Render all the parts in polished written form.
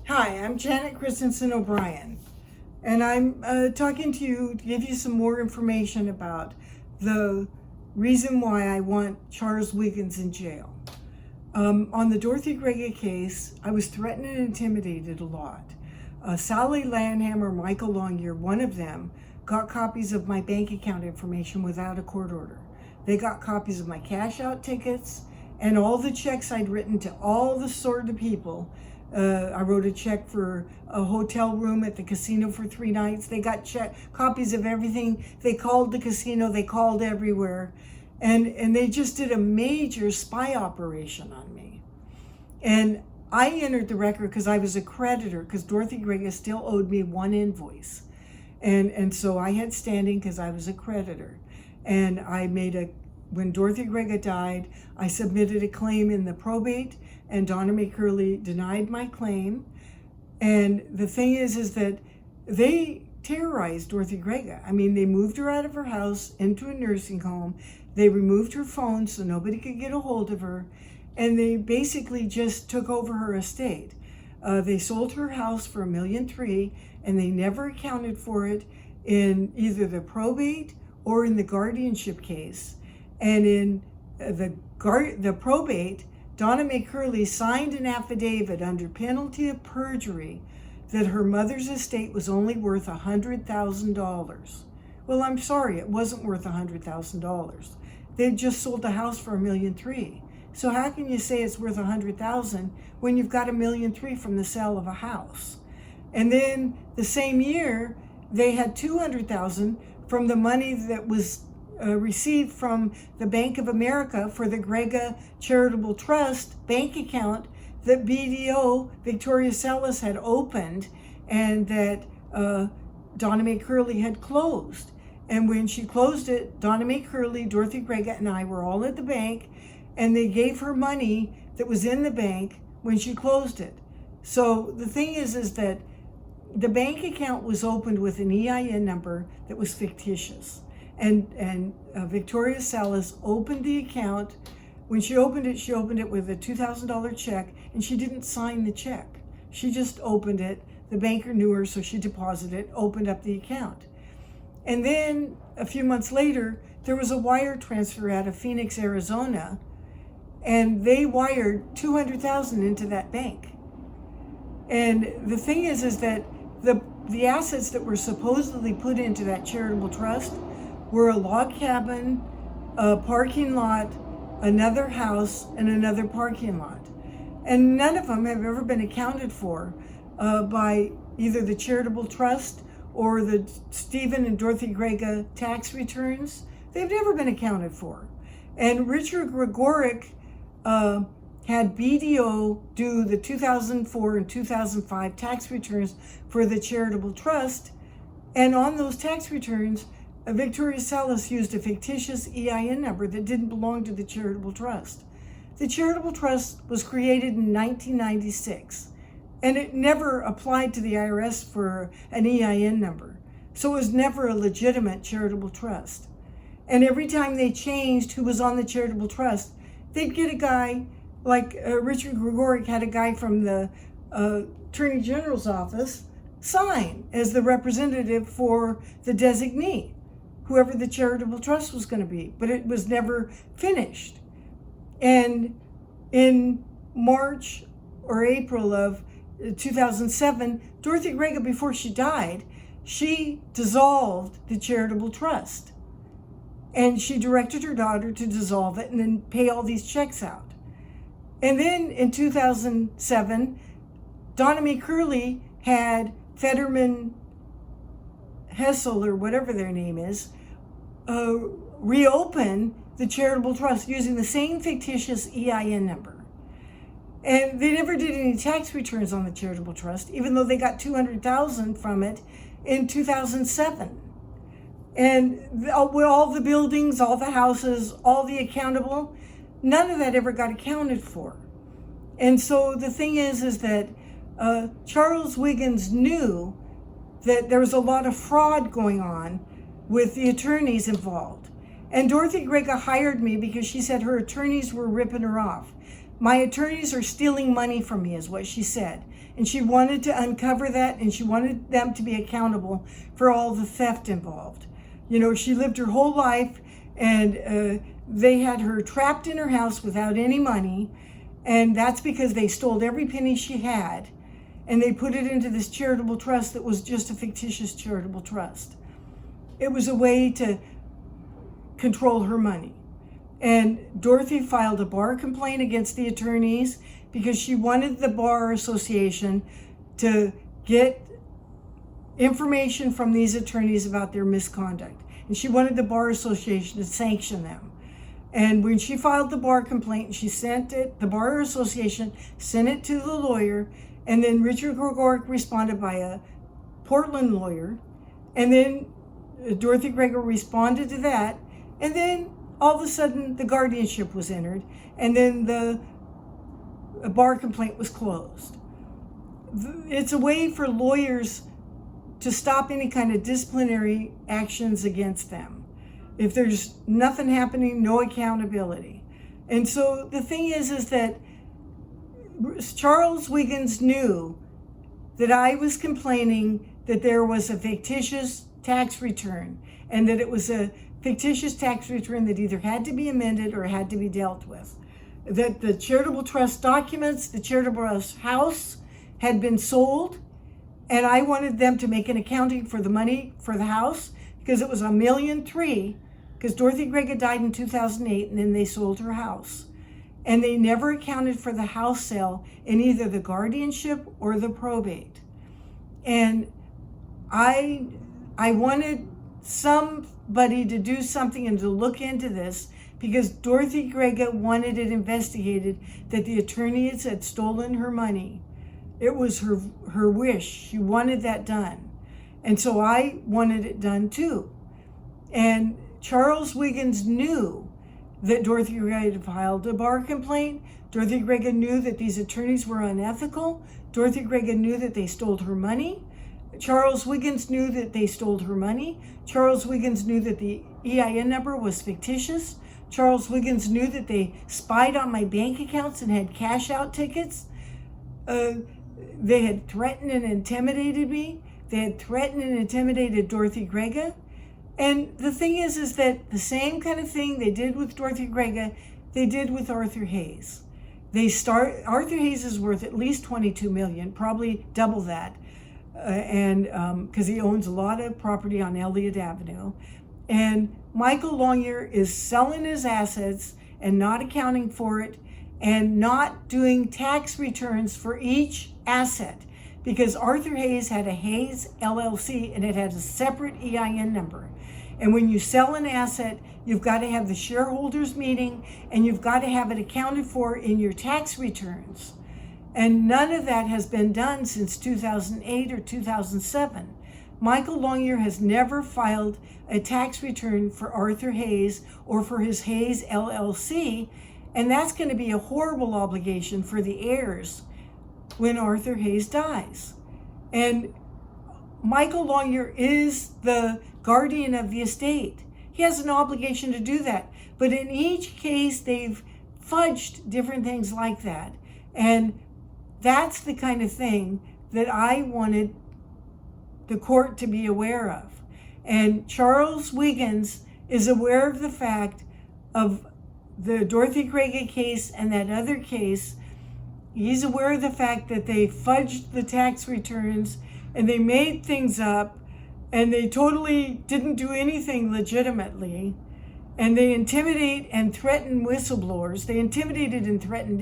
Hi, I'm Janet Christensen O'Brien, and I'm talking to you to give you some more information about the reason why I want Charles Wiggins in jail. On the Dorothy Grega case, I was threatened and intimidated a lot. Sally Lanham or Michael Longyear, one of them, got copies of my bank account information without a court order. They got copies of my cash out tickets and all the checks I'd written to all the sort of people. I wrote a check for a hotel room at the casino for 3 nights. They got copies of everything. They called the casino. They called everywhere. And they just did a major spy operation on me. And I entered the record because I was a creditor, because Dorothy Grega still owed me 1 invoice. And so I had standing because I was a creditor. And when Dorothy Grega died, I submitted a claim in the probate, and Donna Mae Curley denied my claim. And the thing is that they terrorized Dorothy Grega. I mean, they moved her out of her house into a nursing home. They removed her phone so nobody could get a hold of her. And they basically just took over her estate. They sold her house for $1.3 million, and they never accounted for it in either the probate or in the guardianship case. And in the probate, Donna Mae Curley signed an affidavit under penalty of perjury that her mother's estate was only worth $100,000. Well, I'm sorry, it wasn't worth $100,000. They just sold the house for $1.3 million. So how can you say it's worth $100,000 when you've got $1.3 million from the sale of a house? And then the same year, they had $200,000 from the money that was received from the Bank of America for the Grega Charitable Trust bank account that BDO, Victoria Salas, had opened and that Donna Mae Curley had closed. And when she closed it, Donna Mae Curley, Dorothy Grega, and I were all at the bank, and they gave her money that was in the bank when she closed it. So the thing is that the bank account was opened with an EIN number that was fictitious. And Victoria Salas opened the account. When she opened it with a $2,000 check, and she didn't sign the check. She just opened it. The banker knew her, so she deposited it, opened up the account. And then a few months later, there was a wire transfer out of Phoenix, Arizona, and they wired $200,000 into that bank. And the thing is that the assets that were supposedly put into that charitable trust were a log cabin, a parking lot, another house, and another parking lot. And none of them have ever been accounted for by either the charitable trust or the Stephen and Dorothy Grega tax returns. They've never been accounted for. And Richard Gregoric had BDO do the 2004 and 2005 tax returns for the charitable trust. And on those tax returns, Victoria Salas used a fictitious EIN number that didn't belong to the charitable trust. The charitable trust was created in 1996, and it never applied to the IRS for an EIN number. So it was never a legitimate charitable trust. And every time they changed who was on the charitable trust, they'd get a guy like Richard Gregoric had a guy from the Attorney General's office sign as the representative for the designee, whoever the charitable trust was going to be, but it was never finished. And in March or April of 2007, Dorothy Grega, before she died, she dissolved the charitable trust. And she directed her daughter to dissolve it and then pay all these checks out. And then in 2007, Donna Mae Curley had Fetterman Hessel, or whatever their name is, reopen the charitable trust using the same fictitious EIN number. And they never did any tax returns on the charitable trust, even though they got $200,000 from it in 2007. And all the buildings, all the houses, all the accountable, none of that ever got accounted for. And so the thing is that Charles Wiggins knew that there was a lot of fraud going on with the attorneys involved. And Dorothy Grega hired me because she said her attorneys were ripping her off. My attorneys are stealing money from me, is what she said. And she wanted to uncover that, and she wanted them to be accountable for all the theft involved. You know, she lived her whole life, and they had her trapped in her house without any money, and that's because they stole every penny she had, and they put it into this charitable trust that was just a fictitious charitable trust. It was a way to control her money. And Dorothy filed a bar complaint against the attorneys because she wanted the Bar Association to get information from these attorneys about their misconduct. And she wanted the Bar Association to sanction them. And when she filed the bar complaint, she sent it, the Bar Association sent it to the lawyer, and then Richard Gregoric responded by a Portland lawyer, and then Dorothy Grega responded to that, and then all of a sudden the guardianship was entered, and then the bar complaint was closed. It's a way for lawyers to stop any kind of disciplinary actions against them. If there's nothing happening, no accountability. And so the thing is that Charles Wiggins knew that I was complaining that there was a fictitious tax return, and that it was a fictitious tax return that either had to be amended or had to be dealt with. That the charitable trust documents, the charitable trust house had been sold, and I wanted them to make an accounting for the money for the house, because it was $1.3 million, because Dorothy Grega died in 2008, and then they sold her house. And they never accounted for the house sale in either the guardianship or the probate. And I wanted somebody to do something and to look into this, because Dorothy Grega wanted it investigated that the attorneys had stolen her money. It was her wish. She wanted that done. And so I wanted it done too. And Charles Wiggins knew that Dorothy Grega had filed a bar complaint. Dorothy Grega knew that these attorneys were unethical. Dorothy Grega knew that they stole her money. Charles Wiggins knew that they stole her money. Charles Wiggins knew that the EIN number was fictitious. Charles Wiggins knew that they spied on my bank accounts and had cash out tickets. They had threatened and intimidated me. They had threatened and intimidated Dorothy Grega. And the thing is that the same kind of thing they did with Dorothy Grega, they did with Arthur Hayes. Arthur Hayes is worth at least $22 million, probably double that. Because he owns a lot of property on Elliott Avenue. And Michael Longyear is selling his assets and not accounting for it, and not doing tax returns for each asset, because Arthur Hayes had a Hayes LLC and it had a separate EIN number. And when you sell an asset, you've got to have the shareholders meeting, and you've got to have it accounted for in your tax returns. And none of that has been done since 2008 or 2007. Michael Longyear has never filed a tax return for Arthur Hayes or for his Hayes LLC, and that's going to be a horrible obligation for the heirs when Arthur Hayes dies. And Michael Longyear is the guardian of the estate. He has an obligation to do that. But in each case, they've fudged different things like that. And that's the kind of thing that I wanted the court to be aware of. And Charles Wiggins is aware of the fact of the Dorothy Grega case and that other case. He's aware of the fact that they fudged the tax returns and they made things up, and they totally didn't do anything legitimately. And they intimidate and threaten whistleblowers. They intimidated and threatened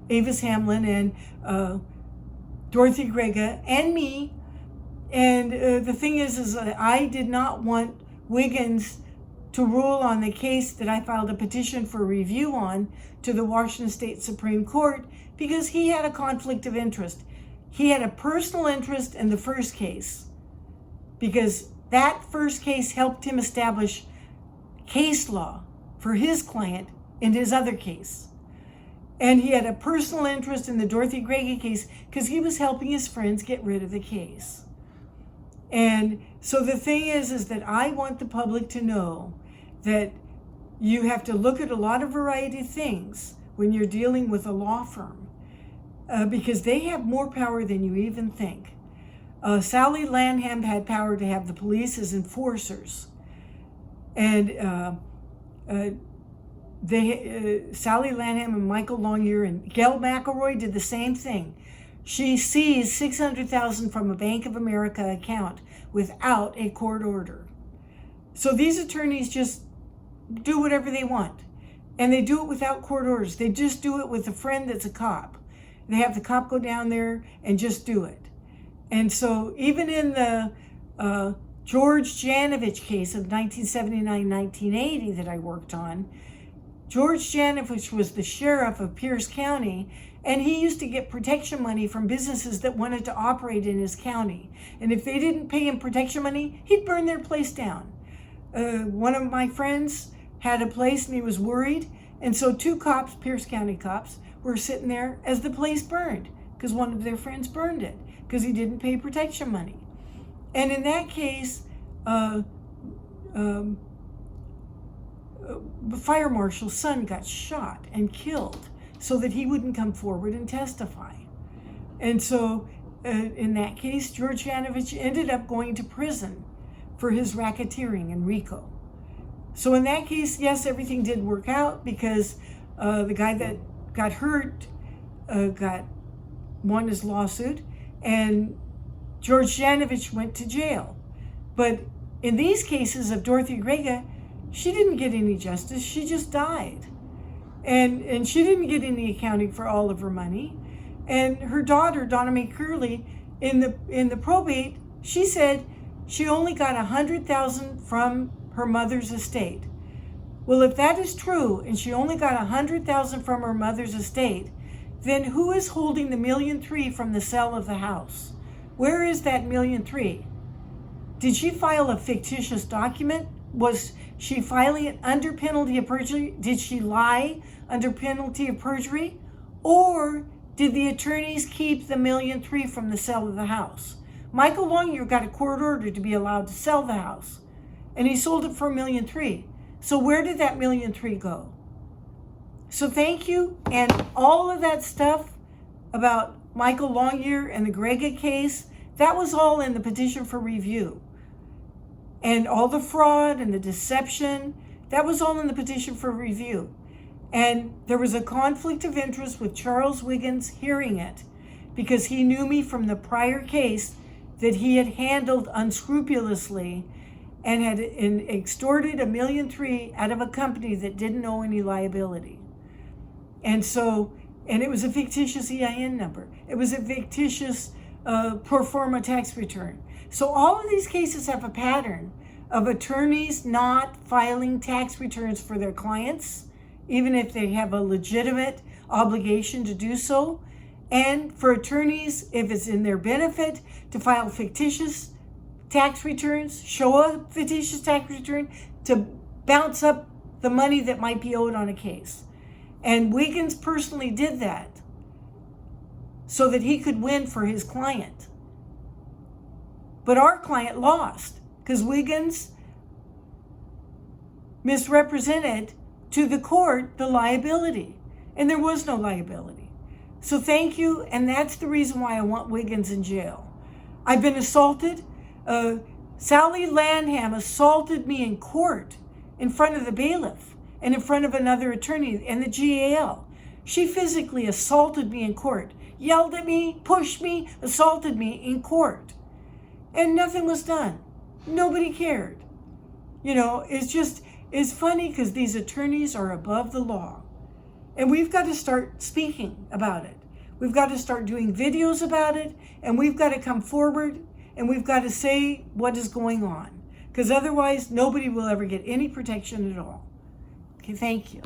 Avis Hamlin and Dorothy Grega and me. And the thing is that I did not want Wiggins to rule on the case that I filed a petition for review on to the Washington State Supreme Court, because he had a conflict of interest. He had a personal interest in the first case, because that first case helped him establish case law for his client in his other case. And he had a personal interest in the Dorothy Grega case because he was helping his friends get rid of the case. And so the thing is that I want the public to know that you have to look at a lot of variety of things when you're dealing with a law firm, because they have more power than you even think. Sally Lanham had power to have the police as enforcers. And Sally Lanham and Michael Longyear and Gail McElroy did the same thing. She seized $600,000 from a Bank of America account without a court order. So these attorneys just do whatever they want. And they do it without court orders. They just do it with a friend that's a cop. They have the cop go down there and just do it. And so even in the George Janovich case of 1979-1980 that I worked on, George Janovich was the sheriff of Pierce County, and he used to get protection money from businesses that wanted to operate in his county. And if they didn't pay him protection money, he'd burn their place down. One of my friends had a place and he was worried. And so two cops, Pierce County cops, were sitting there as the place burned because one of their friends burned it because he didn't pay protection money. And in that case, the fire marshal's son got shot and killed so that he wouldn't come forward and testify. And so in that case, George Janovich ended up going to prison for his racketeering and RICO. So in that case, yes, everything did work out because the guy that got hurt won his lawsuit, and George Janovich went to jail. But in these cases of Dorothy Grega, she didn't get any justice. She just died. And she didn't get any accounting for all of her money. And her daughter, Donna Mae Curley, in the probate, she said she only got $100,000 from her mother's estate. Well, if that is true, and she only got $100,000 from her mother's estate, then who is holding the $1.3 million from the sale of the house? Where is that $1.3 million? Did she file a fictitious document? Was she filing it under penalty of perjury? Did she lie under penalty of perjury? Or did the attorneys keep the $1.3 million from the sale of the house? Michael Longyear got a court order to be allowed to sell the house, and he sold it for $1.3 million. So where did that $1.3 million go? So thank you. And all of that stuff about Michael Longyear and the Grega case, that was all in the petition for review. And all the fraud and the deception, that was all in the petition for review. And there was a conflict of interest with Charles Wiggins hearing it because he knew me from the prior case that he had handled unscrupulously and had extorted $1.3 million out of a company that didn't owe any liability. And it was a fictitious EIN number. It was a fictitious pro forma tax return. So all of these cases have a pattern of attorneys not filing tax returns for their clients, even if they have a legitimate obligation to do so. And for attorneys, if it's in their benefit, to file fictitious tax returns, show a fictitious tax return to bounce up the money that might be owed on a case. And Wiggins personally did that so that he could win for his client. But our client lost because Wiggins misrepresented to the court the liability, and there was no liability. So thank you, and that's the reason why I want Wiggins in jail. I've been assaulted. Sally Lanham assaulted me in court in front of the bailiff and in front of another attorney and the GAL. She physically assaulted me in court, yelled at me, pushed me, assaulted me in court. And nothing was done. Nobody cared. You know, it's funny because these attorneys are above the law. And we've got to start speaking about it. We've got to start doing videos about it, and we've got to come forward and we've got to say what is going on, because otherwise nobody will ever get any protection at all. Okay, thank you.